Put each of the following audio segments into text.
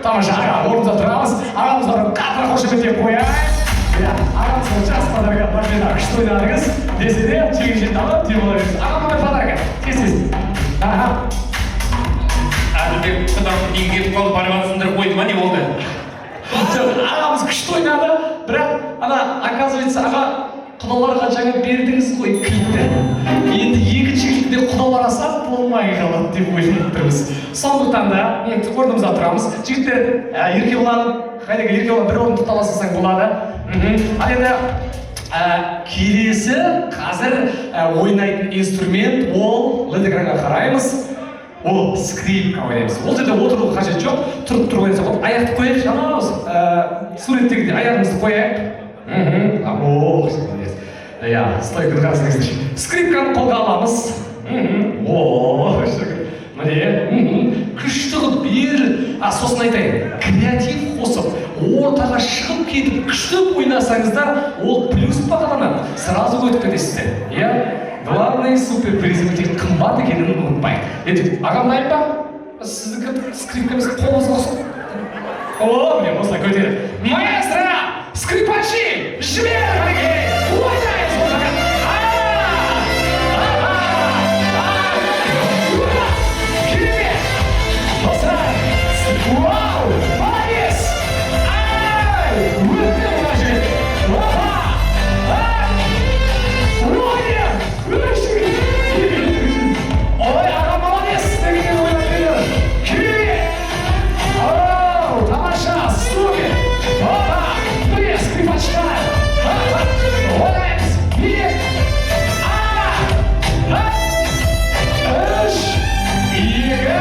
тамаша аға орнында тұрамыз. Ағамызға бір қатты қошеметтеп қояйық. Ағамызға жас подарка победа күшті ойнадыңыз. Десе де жеңіл алып тем бола беріңіз. Ағамға подарка. Тез. Әділбек құдан неге кетіп қалып барған сындырып қойды ма не болды? Ағамыз күшті ойнады, бірақ оказывается, аға құдаларға жаңа бердіңіз ғой кілтті. Енді екінші кілтте құдалар аса болмай қалады деп ойлап тұрмыз. Сондықтан да орнымызда тұрамыз. Жігіттер, Еркебұлан бір орын тоқталасаң болады. Ал енді келесі қазір ойнайтын инструмент ол экранға қараймыз. Ол скрипка ойнаймыз. Ол жерде отыру қажет жоқ. Тұрып ойнаса болады. Аяқты қояйық, жаңа суреттегідей аяғымызды қояйық. Стойканы қарасаңыздар. Скрипканы қолға аламыз. Міне, күшті қылып сосын айтайын, креатив қосып, ортаға шығып кетіп, күшті ойнасаңыздар, ол плюс бағаланады. Сразу өтіп кетесіздер. Главный суперпризм тек қымбат екенін ұмытпайық. Енді, ағам дайын ба? Сіздің скрипкамыз қолыңызға қосып. Міне, осылай көтеріп. Маэстро, скрипачи, жібер бірге, ойнайыз болған. Вау! Молодец! Өте қажет! Ой, аға молодец! Дегенде ойлап береді. Керемет! Тамаша! Супер! Міне скрипачтар! Ойнаймыз! Бір! Үш! Екі!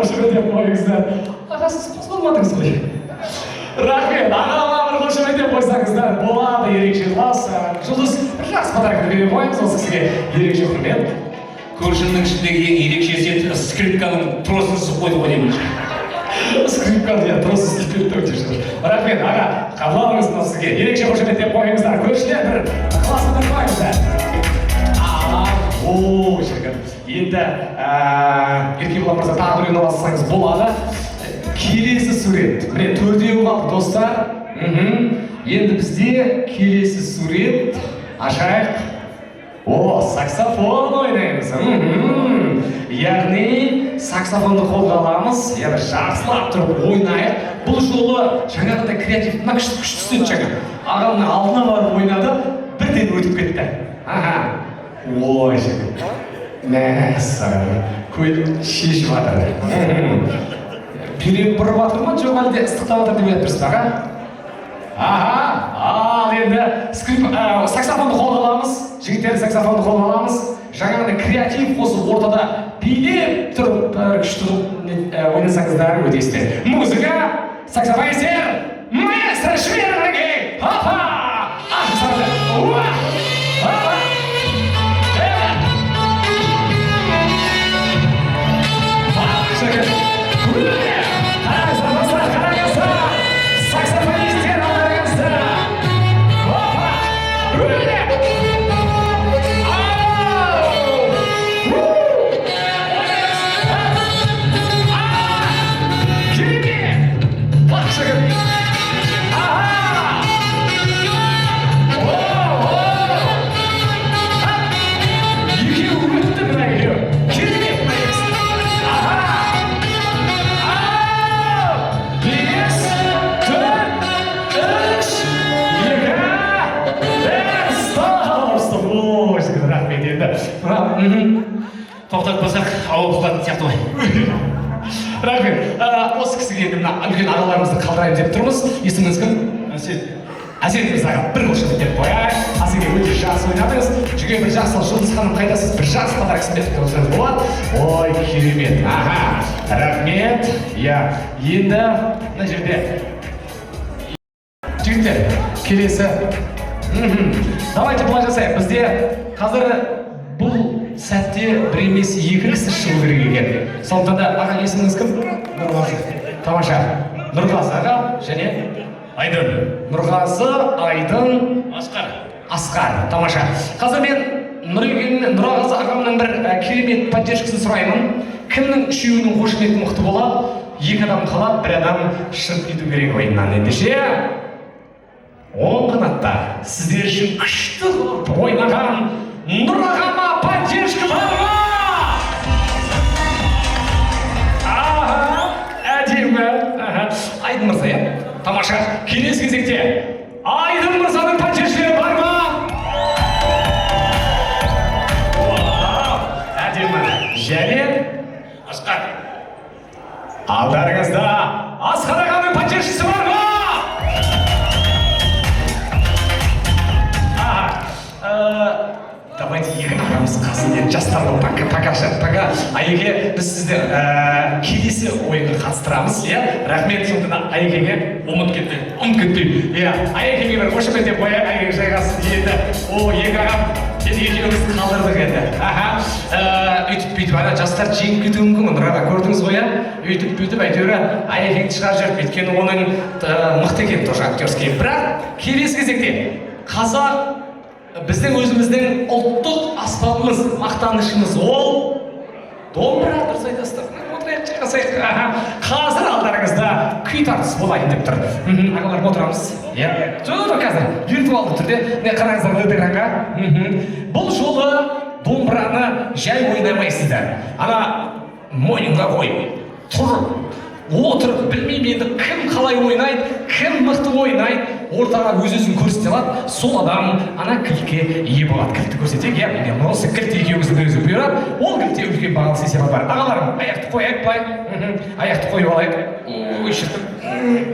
Қошеметтеп қойыңыздар. Аға, сіз қосылмадыңыз ғой. Рахмет, ағама бір қошеметтеп қойсаңыздар. Болады, ерекше класс. Жұлдыз, бір жақсы подарка бере қойыңыз, осы кісіге ерекше құрмет. Көршімнің ішіндегі ең ерекше сет скрипканың тросын сып қойды ғой деймін. Скрипканы тросын сып өте жүр. Рахмет, аға, қабыл алыңыз сізге. Ерекше қошеметтеп қойыңыздар. Көршілер бір классыны қойыңыздар. Шіркін. Енді Еркебұлан мырза тағы бір алсаңыз болады. Келесі сурет. Міне, төртеу қалды достар. Енді бізде келесі сурет. Ашайық. Саксофон ойнаймыз. Яғни саксофонды қолға аламыз. Енді жақсылап тұрып ойнайық. Бұл жолы жаңағыдай креативті күшті істеді жаңа. Ағамның алдына барып ойнады, бірден өтіп кетті. Ой, жігіт. Мәссаған, көйлек шешіп атыр. Бүйрек бұрып атыр ма, жоқ әлде ыстықтап атыр деп айтырсыз аға? Ал енді саксофонды қолға аламыз, жігіттерді саксофонды қолға аламыз. Жаңағыдай креатив қосып ортада билеп тұрып күшті ойнасаңыздар өтесіздер. Музыка, саксофонистер, маэстро швернеге! Тоқтатпасақ, ауыл құлатын сияқты ғой. Рахмет. Осы кісіге үлкен ағаларымызды қалдырайын деп тұрмыз. Есіміңіз кім? Әсет. Әсет мырзаға бір қошеметтеп қояйық. Әсетке өте жақсы ойнадыңыз. Жүге бір жақсы Жұлдыз ханым қайдасыз? Bir жақсы подаркасын беріп тұрсаңыз болады. Ой, керемет. Рахмет. Енді мына жерде жігіттер, келесі. Давайте былай жасайық. Бізде қазір бұл сәтте бір емес екі кісі шығу керек екен. Сондықтан да аға есіміңіз кім? Нұрғазы. Тамаша. Нұрғазы аға және Айдын. Нұрғазы, Айдын, Асқар. Тамаша. Қазір мен Нұрғазы ағамның бір керемет поддержкасын сұраймын. кімнің үшеуінің қошеметі мықты болады? Екі адам қалады, бір адам шығып кету керек ойыннан. Ендеше оң қанатта сіздер үшін күшті ойнаған Нұрағама поддержка бар ма? Әдемі. Айдын мырза, тамаша. Келесі кезекте Айдын мырзаның поддержкалары бар ма? Әдемі. Және Асқар. Алдарыңызда Асқар ағаның поддержкасы бар ма? Давайте екі ағамыз қасында жастарға пока Айеке біз сізді келесі ойынға қатыстырамыз, рахмет сонда Айекеге ұмыт кетпей. Айекеге бір қошемет деп қояйық, Айеке жайғасыз енді. Екі ағам екеуміз қалдырдық енді. Үйтіп ана жастар жеңіп кетуі мүмкін, Нұраға көрдіңіз ғой, үйтіп әйтеуір Айекеңді шығарып жүріп, өйткені оның мықты екен тоже актерский. Бірақ келесі кезекте қазақ біздің өзіміздің ұлттық аспабымыз, мақтанышымыз ол домбыра. Дұрыс айтасыздар. Отырайық, жайғасайық. Қазір алдарыңызда күй тартысы болайын деп тұр. Ағаларым отырамыз. Жоқ, қазір виртуалды түрде қараңыздар экранға. Бұл жолы домбыраны жай ойнамайсыздар. Ана мойныңа қойып, тұр, отырып, білмеймін енді кім қалай ойнайды, кім мықты ойнайды, ортаға өз-өзін көрсете алады, сол адам ана кілтке ие болады. Кілтті көрсетейік, міне осы кілт екеуіңіздің өзі бұйырады, ол кілтте үлкен бағалы сый-сияпат бар. Ағаларым, аяқты қояйық былай, аяқты қойып алайық. Ой, шіркін,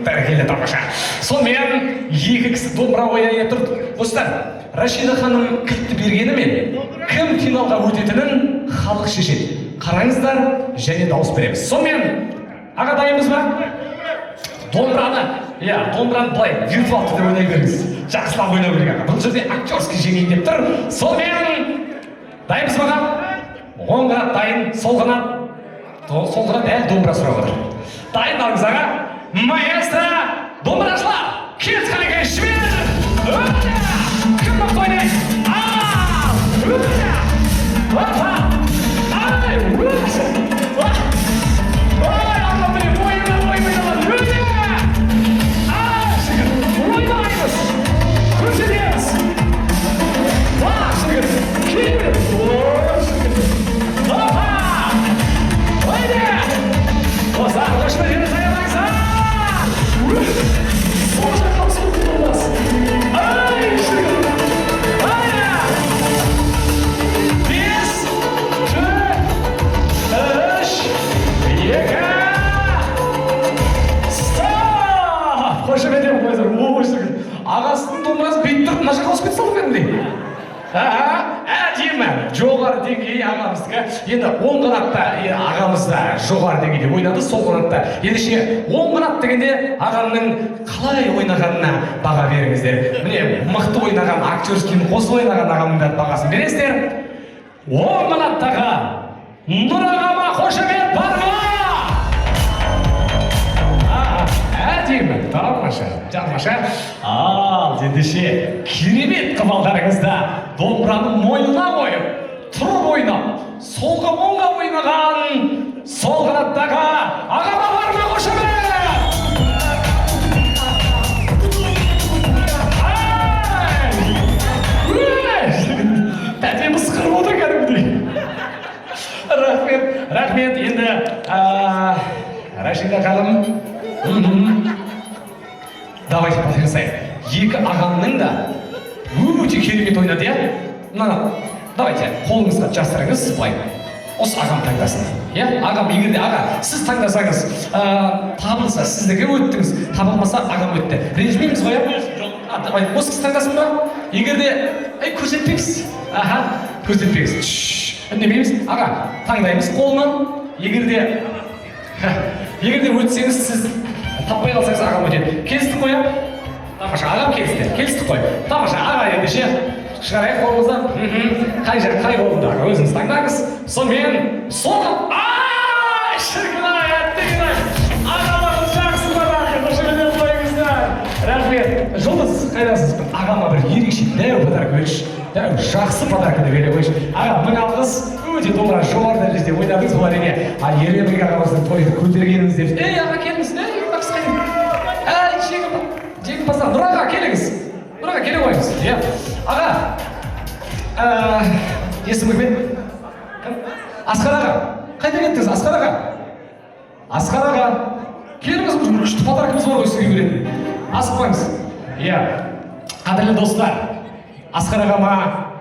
бәрекелді, тамаша. Сонымен екі кісі домбыра ойнап тұрды. Достар, Рашида ханым кілтті бергенімен кім финалға өтетінін халық шешеді. Қараңыздар және дауыс береміз. Сонымен аға дайынбыз ба? Домбыраны былай виртуалды түрде ойнай беріңіз. Жақсылап ойнау керек аға. Бұл жерде актерский жеңейін деп тұр. Сонымен дайынбыз ба аға? Оң қанат дайын, сол қанат әлі домбыра сұрап отыр. Дайындалыңыз аға. Маэстро, домбырашылар, келіс қалекай жібер! Кім мықты ойнайды? Ағасының домбырасы бейт тұрып, мына жаққа ауысып кете салып кәдімгідей. Әдемі, жоғары деңгей ағамыздікі. Енді оң қанатта ағамыз да жоғары деңгейде ойнады, сол қанатта. Ендеше оң қанат дегенде ағамның қалай ойнағанына баға беріңіздер. Міне мықты ойнаған, актерскийін қосып ойнаған ағамның да бағасын бересіздер. Оң қанаттағы Нұрағама қошемет бар ма? Әдемі, тамаша. Ал, ендеше керемет қыбалдарыңызда домбыраны мойнына қойып, тұрып ойнап, солға оңға ойнаған сол қанаттағы ағама бар ма қошемет? Әдемі сықырып отыр кәдімгідей. Рахмет. Енді Рашида ханым, давайте подписаем. Екі ағамның да өте керемет ойнады, давайте қолыңызға жасырыңыз, былай. Осы ағам таңдасын. Ағам, егерде аға, сіз таңдасаңыз, табылса сіздікі өттіңіз, табылмаса ағам өтті. Ренжімейміз ғой, осы кісі таңдасын ба? Егерде, көрсетпеңіз. Көрсетпеңіз. Үндемейміз. Аға, таңдаймыз қолынан. Егерде өтсеңіз, сіз таппай қалсаңыз ағам өтеді. Келістік қой, тамаша, ағам келістік қой. Тамаша, аға ендеше шығарайық қолымыздан. Қай жақ, қай қолымда аға, өзіңіз таңдаңыз. Сонымен, соғып, шіркін-ай, әттеген-ай, ағаларыңыз жақсылар ақы, қошеметпен қойыңыздар. Рахмет. Жұлдыз, қайдасыз? Ағама бір ерекше дәу подарок беріңізші. жақсы подарканы бере қойшы. Аға, мың алғыс, өте толығырақ жоғары дәрежеде ойнадыңыз бұл әрине. Ермек ағамыздың тойды көтергеніңіз деп. Аға келіңіз, бақсыға жеңімпаздар, Нұр аға келіңіз. Нұр аға келе қойыңыз. Аға, есімі кім? Асқар аға, қайда кеттіңіз, Асқар аға? Асқар аға, келіңіз, күшті подаркымыз бар ғой сізге беретін. Асықпаңыз. Қадірлі достар, Асқар ағама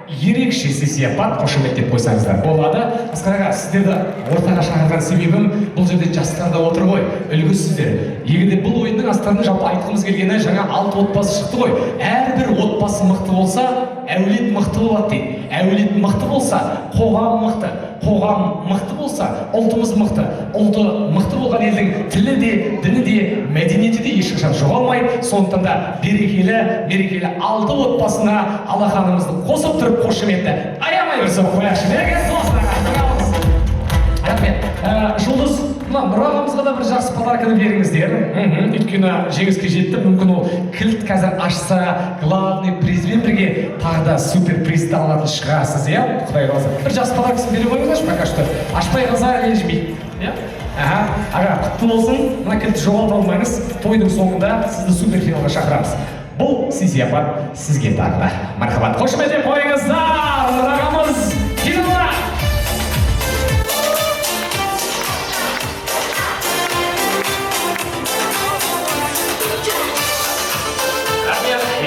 ерекше сый-сияпат қошеметтеп қойсаңыздар болады. Асқар аға, сіздерді ортаға шақырған себебім, бұл жерде жастар да отыр ғой, үлгісіздер. Егерде бұл ойынның астарында жалпы айтқымыз келгені жаңа 6 отбасы шықты ғой. Әрбір отбасы мықты болса, әулет мықты болады дейді. Әулет мықты болса, қоғам мықты. Қоғам мықты болса, ұлтымыз мықты. Ұлты мықты болған елдің тілі де, діні де, мәдениеті де ешқашан жоғалмайды. Сондықтан да берекелі 6 отбасына Аллаханымызды қосып тұрып қошеметті аямай берсе қояқшы. Рахмет. Жұлдыз, Нұр ағамызға да бір жақсы подарканы беріңіздер. Өйткені жеңіске жетті. Мүмкін ол кілт қазір ашса, главный призбен бірге тағы да супер призді алатын шығарсыз, Құдай қаласа. Бір жақсы подаркасын бере қойыңыздаршы, пока что. Ашпай қалса ренжімейді. Аға, құтты болсын. Мына кілтті жоғалта алмаңыз. Тойдың соңында сізді супер финалға шақырамыз. Бұл сый-сияпат сізге тағы да. Мархабат. Қошеметтеп қойыңыздар. Нұр ағамыз финалға.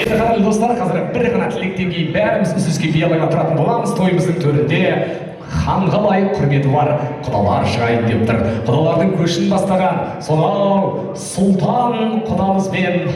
Енді қадірлі достар, қазір бір ғана тілектен кейін бәріміз үзіліске биялайға тұратын боламыз. Тойымыздың төрінде хан қалай құрметі бар құдалар шығайын деп тұр. Құдалардың көшін бастаған сонау сұлтан құдамызбен